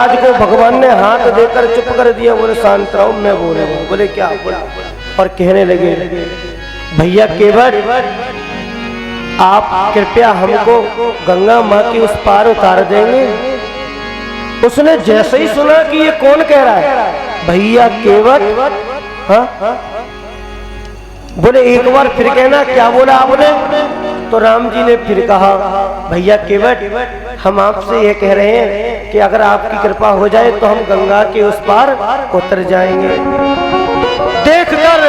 आज को भगवान ने हाथ देकर चुप कर दिया। बोले शांत रहो, मैं बोलूंगा। बोले क्या? और कहने लगे भैया केवट, आप कृपया हमको गंगा माँ की उस पार उतार देंगे। उसने जैसे ही सुना कि ये कौन कह रहा है, भैया केवट, हाँ? बोले एक बार फिर कहना, क्या बोला आपने? तो राम जी ने फिर कहा, भैया केवट, हम आपसे ये कह रहे हैं कि अगर आपकी कृपा हो जाए तो हम गंगा के उस पार उतर जाएंगे। देखकर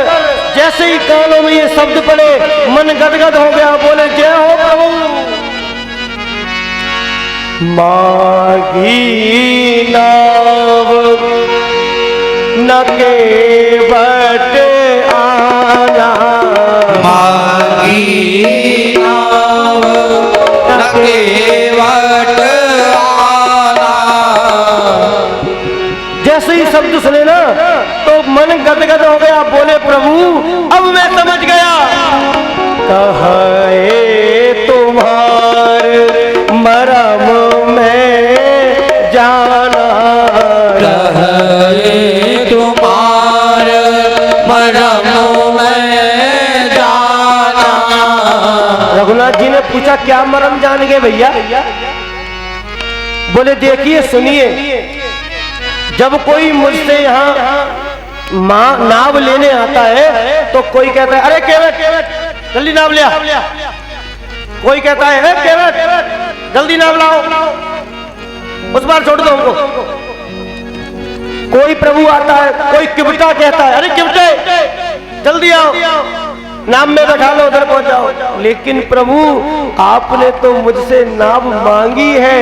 जैसे ही कानों में ये शब्द पड़े, मन गदगद हो गया। बोले जय हो प्रभु। मागी नाव न केवट आना, मागी नाव न केवट आना। जैसे ही शब्द सुने ना तो मन गदगद हो गया। बोले प्रभु अब मैं समझ गया, कहे तुम्हार मरम में जाना, कहे तुम्हार मरम में जाना। रघुनाथ जी ने पूछा क्या मरम जान गए भैया? बोले देखिए सुनिए, जब कोई मुझसे यहाँ नाव लेने आता है तो कोई कहता है अरे केवट जल्दी नाव ले आ। कोई कहता है अरे केवट जल्दी नाव लाओ, उस बार छोड़ दो हमको। कोई प्रभु आता है, कोई किवटा कहता है अरे किवटे जल्दी आओ, नाव में बैठा लो, उधर पहुंच जाओ। लेकिन प्रभु आपने तो मुझसे नाव मांगी है,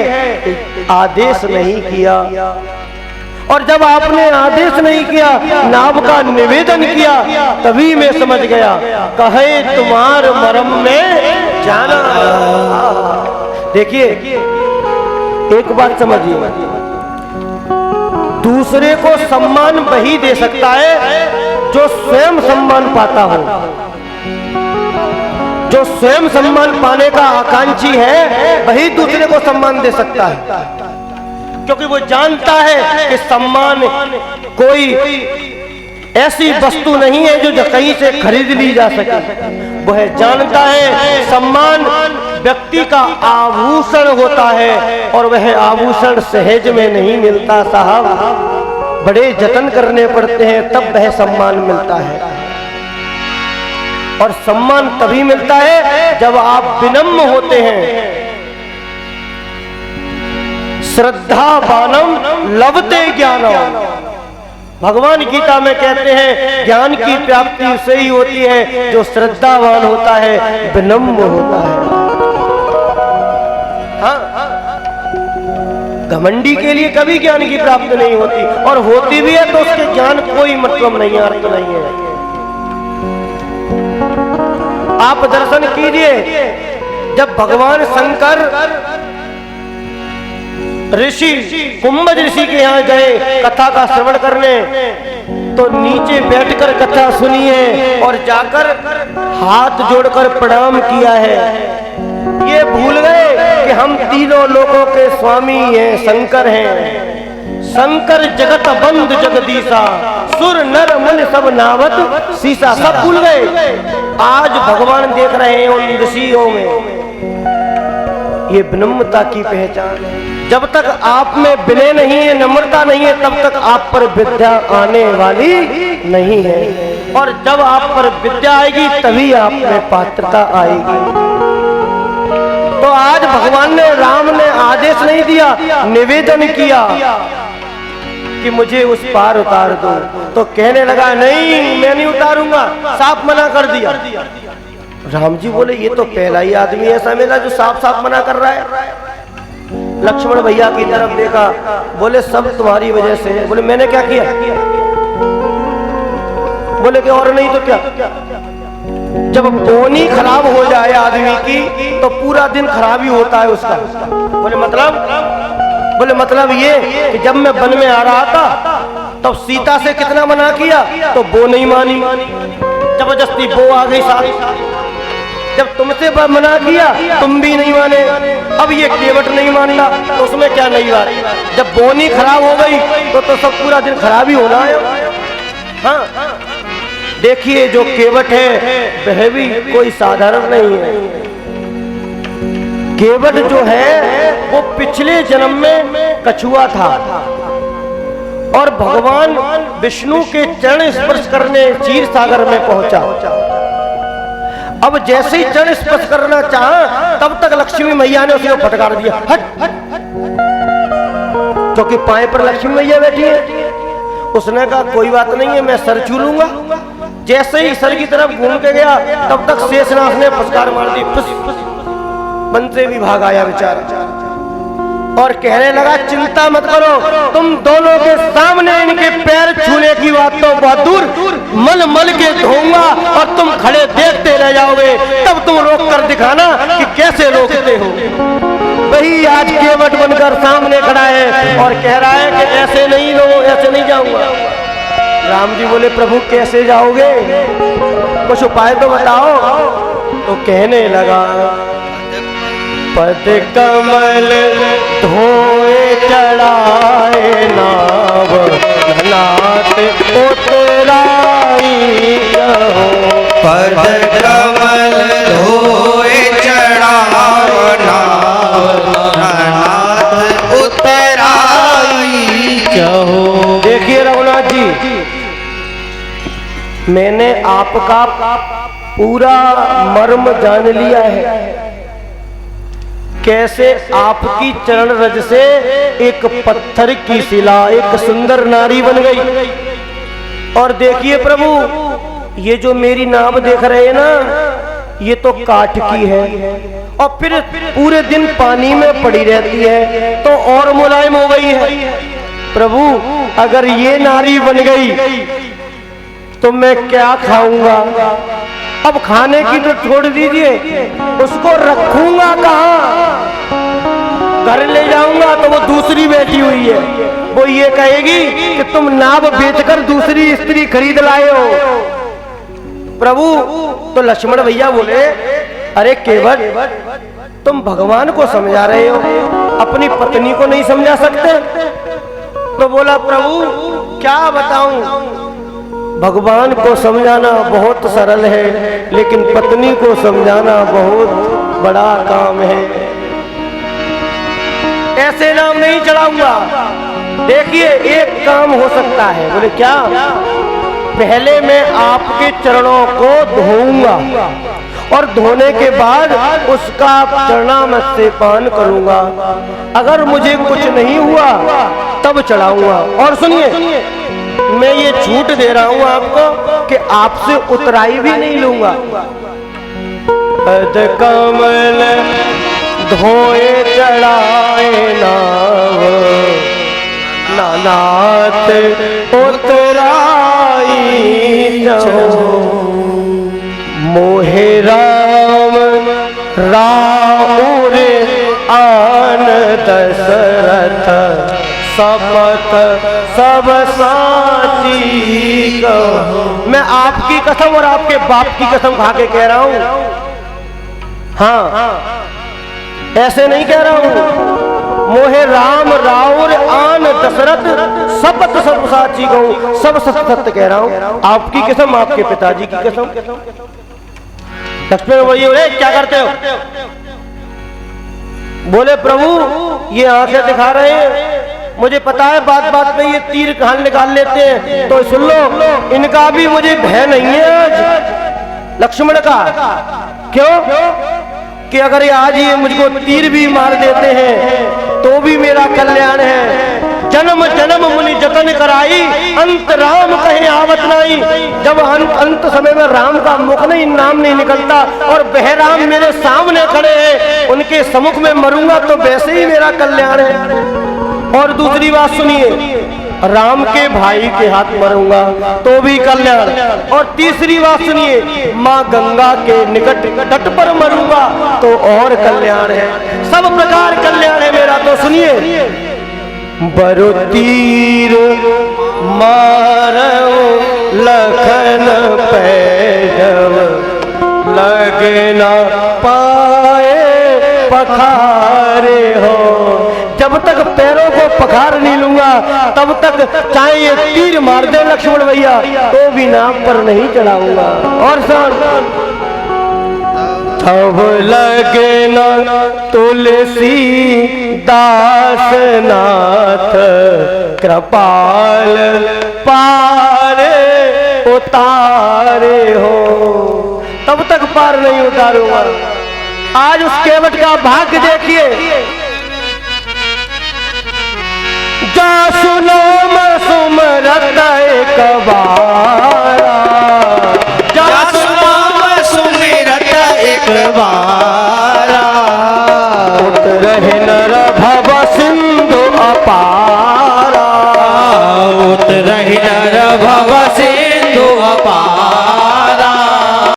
आदेश नहीं किया। और जब आपने आदेश नहीं किया, नाव का निवेदन किया, तभी मैं समझ गया, कहे तुम्हार मरम में जाना। देखिए एक बात समझिए, दूसरे को सम्मान वही दे सकता है जो स्वयं सम्मान पाता हो। जो स्वयं सम्मान पाने का आकांक्षी है वही दूसरे को सम्मान दे सकता है, क्योंकि वो जानता है कि सम्मान कोई ऐसी वस्तु नहीं है जो कहीं से खरीद ली जा सके। वह जानता है सम्मान व्यक्ति का आभूषण होता है, और वह आभूषण सहज में नहीं मिलता साहब, बड़े जतन करने पड़ते हैं तब वह सम्मान मिलता है। और सम्मान तभी मिलता है जब आप विनम्र होते हैं। श्रद्धा बानम लभते ज्ञानम, भगवान गीता में कहते हैं ज्ञान की प्राप्ति उसे ही होती है जो श्रद्धावान होता है, विनम्र होता है। हाँ? घमंडी के लिए कभी ज्ञान की प्राप्ति नहीं होती, और होती भी है तो उसके ज्ञान कोई मतलब नहीं है, अर्थ नहीं है। आप दर्शन कीजिए, जब भगवान शंकर ऋषि कुंभज ऋषि के यहाँ गए कथा का श्रवण करने, तो नीचे बैठकर कथा सुनी है और जाकर हाथ जोड़कर प्रणाम किया है। ये भूल गए कि हम तीनों लोकों के स्वामी हैं, शंकर हैं। शंकर जगत बंद जगदीशा, सुर नर मुनि सब नावत सीसा, सब भूल गए। आज भगवान देख रहे हैं उन ऋषियों में। ये विनम्रता की पहचान है। जब तक आप में विनय नहीं है, नम्रता नहीं है, तब तक आप पर विद्या आने वाली नहीं है। और जब आप पर विद्या आएगी तभी आप में पात्रता आएगी। तो आज भगवान ने, राम ने आदेश नहीं दिया, निवेदन किया कि मुझे उस पार उतार दो। तो कहने लगा नहीं मैं नहीं उतारूंगा, साफ मना कर दिया। राम जी बोले ये तो पहला ही आदमी ऐसा मिला जो साफ साफ मना कर रहा है। लक्ष्मण भैया की तरफ देखा, बोले सब तुम्हारी वजह से। बोले मैंने क्या किया? बोले कि और नहीं तो क्या? जब बोनी खराब हो जाए आदमी की तो पूरा दिन खराब ही होता है उसका। बोले मतलब? बोले मतलब ये कि जब मैं वन में आ रहा था तब सीता से कितना मना किया तो वो नहीं मानी, जबरदस्ती वो आ गई साथ। जब तुमसे मना किया तुम भी नहीं माने, अब ये केवट नहीं मानना तो उसमें क्या नई बात। जब बोनी खराब हो गई तो सब पूरा दिन खराब ही होना है। हाँ, देखिए जो केवट है वह भी कोई साधारण नहीं है। केवट जो है वो पिछले जन्म में कछुआ था और भगवान विष्णु के चरण स्पर्श करने क्षीर सागर में पहुंचा। अब जैसे ही चरण स्पर्श करना चाहा तब तक लक्ष्मी मैया ने उसको फटकार दिया, हट हट, क्योंकि पाए पर लक्ष्मी मैया बैठी है। उसने कहा कोई बात नहीं है, मैं सर छू लूंगा। जैसे ही सर की तरफ घूम के गया तब तक शेषनाग ने फटकार मार दी, मन से भी भाग आया बेचारा और कहने लगा चिंता मत करो, तुम दोनों के सामने इनके पैर छूने की बात तो बहुत दूर, मल मल के धोऊंगा और तुम खड़े देखते रह जाओगे, तब तुम रोक कर दिखाना कि कैसे रोकते हो। वही आज केवट बनकर सामने खड़ा है और कह रहा है कि ऐसे नहीं लो, ऐसे नहीं जाऊंगा। राम जी बोले प्रभु कैसे जाओगे, कुछ उपाय तो बताओ। तो कहने लगा पद कमल धोए चढ़ाए नाव नाथ उतराई कहो। पद कमल धोए चढ़ाओ नाव नाथ उतराई कहो। देखिए रघुनाथ जी, मैंने आपका पूरा मर्म जान लिया है, कैसे आपकी चरण रज से एक पत्थर की शिला एक सुंदर नारी बन गई। और देखिए प्रभु, ये जो मेरी नाव देख रहे हैं ना, ये तो काठ की है और फिर पूरे दिन पानी में पड़ी रहती है तो और मुलायम हो गई है। प्रभु अगर ये नारी बन गई तो मैं क्या खाऊंगा। अब खाने की तो छोड़ दीजिए, उसको रखूंगा कहाँ, घर ले जाऊंगा तो वो दूसरी बैठी हुई है, वो ये कहेगी कि तुम नाव बेचकर दूसरी स्त्री खरीद लाए हो। प्रभु तो लक्ष्मण भैया बोले अरे केवट, तुम भगवान को समझा रहे हो, अपनी पत्नी को नहीं समझा सकते। तो बोला प्रभु क्या बताऊं, भगवान को समझाना बहुत सरल है लेकिन पत्नी को समझाना बहुत बड़ा काम है। ऐसे नाम नहीं चढ़ाऊंगा। देखिए एक काम हो सकता है। बोले क्या, पहले मैं आपके चरणों को धोऊंगा और धोने के बाद उसका चरणामृत से पान करूंगा, अगर मुझे कुछ नहीं हुआ तब चढ़ाऊंगा। और सुनिए, मैं ये झूठ दे रहा हूं आपको कि आपसे उतराई भी नहीं लूंगा। पद कमल धोए चढ़ाए नाव नाथ उतराई जाओ। मोहे राम राउर आन दशरथ शपथ सब साची कहो। मैं आपकी कसम और आपके बाप की कसम खा के कह रहा हूं, हाँ ऐसे नहीं कह रहा हूं। मोहे राम राउर आन दशरथ शपथ सब साची कहूं, सब सत्य कह रहा हूं। आपकी कसम, आपके पिताजी की कसम। लक्ष्मण बोलिए बोले क्या करते हो। बोले प्रभु ये आंखें दिखा रहे हैं, मुझे पता है बात बात पे ये तीर कहां निकाल लेते हैं, तो सुन लो इनका भी मुझे भय नहीं है आज लक्ष्मण का। क्यों कि अगर ये आज ये मुझको तीर भी मार देते हैं तो भी मेरा कल्याण है। जन्म जन्म मुनि जतन कराई, अंत राम कहे आवत नहीं। जब अंत समय में राम का मुख नहीं नाम नहीं निकलता और वह राम मेरे सामने खड़े हैं, उनके सम्मुख में मरूंगा तो वैसे ही मेरा कल्याण है। और दूसरी बात सुनिए, राम के भाई के हाथ मरूंगा तो भी कल्याण। और तीसरी बात सुनिए, माँ गंगा के निकट तट पर मरूंगा तो और कल्याण है। सब प्रकार कल्याण है मेरा। तो सुनिए, बरु तीर मारो लखन पैजव लगना पखारे हो। जब तक पैरों को पखार नहीं लूंगा तब तक चाहे ये तीर मार दे लक्ष्मण भैया तो भी नाम पर नहीं चढ़ाऊंगा। और सुन, तब लगे न तुलसी दास नाथ कृपाल पारे उतारे हो। तब तक पार नहीं उतारूंगा। आज उस केवट का भाग्य देखिए। जा सुनो मैं सुमरत एक बारा, जा सुनो मैं सुमिरत एक बारा, उतरहि नर भव सिंधु अपारा, उतरहि नर भव सिंधु